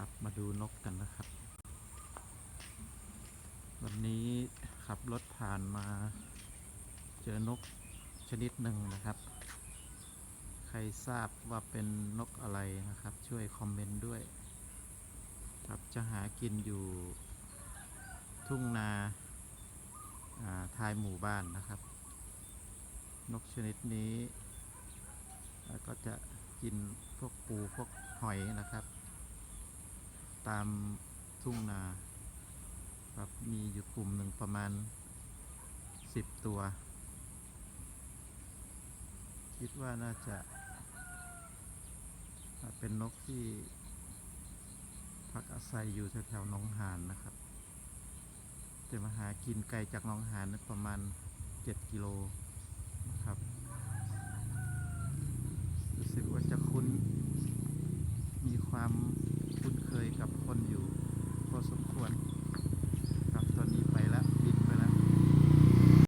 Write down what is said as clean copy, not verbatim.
ครับมาดูนกกันนะครับวันนี้ขับรถผ่านมาเจอนกชนิดหนึ่งนะครับใครทราบว่าเป็นนกอะไรนะครับช่วยคอมเมนต์ด้วยครับจะหากินอยู่ทุ่งนาท้ายหมู่บ้านนะครับนกชนิดนี้ก็จะกินพวกปูพวกหอยนะครับตามทุ่งนาครับมีอยู่กลุ่มหนึ่งประมาณ10 ตัวคิดว่าน่าจะเป็นนกที่พักอาศัยอยู่แถวๆหนองหานนะครับแต่มาหากินไกลจากหนองหานประมาณ7 กิโลนะครับรู้สึกว่าจะคุ้นมีความ